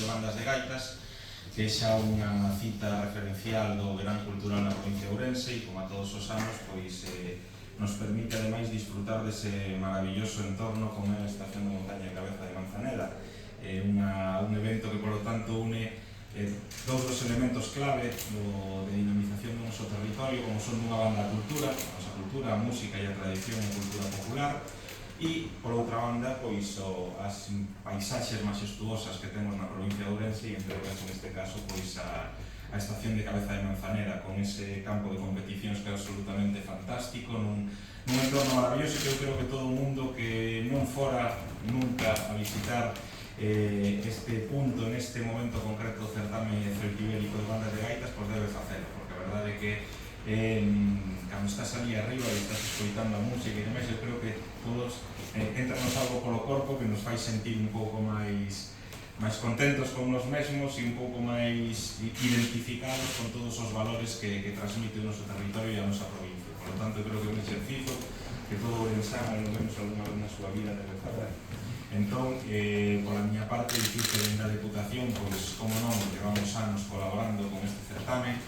de Bandas de Gaitas, que xa unha cita referencial do verán cultural na provincia de Ourense e, como a todos os anos, pois nos permite ademais disfrutar dese maravilloso entorno como é a Estación de Montaña de Cabeza de Manzaneda. Un evento que, polo tanto, une dous dos elementos clave de dinamización do noso territorio, como son dunha banda a cultura, a nosa cultura, a música e a tradición e a cultura popular, e, por outra banda, pois, as paisaxes majestuosas que temos na provincia de Ourense e, entre elas, neste caso, pois, a Estación de Cabeza de Manzaneda, con ese campo de competicións que é absolutamente fantástico, nun entorno maravilloso que eu creo que todo o mundo que non fora nunca a visitar este punto, neste momento concreto do certame celtibérico de bandas de gaitas, pois debe facelo, porque a verdade é que cando estás ali arriba e estás escoitando a música e demais, eu creo que todos entranos algo polo corpo que nos fai sentir un pouco máis contentos con nos mesmos e un pouco máis identificados con todos os valores que transmite o noso territorio e a nosa provincia. Por lo tanto, eu creo que é un exercizo que todo ourensano, ao menos alguna vez na súa vida, debe facer. Entón, pola miña parte, dicir que dentro da Deputación, pois, como non, levamos anos colaborando con este certame,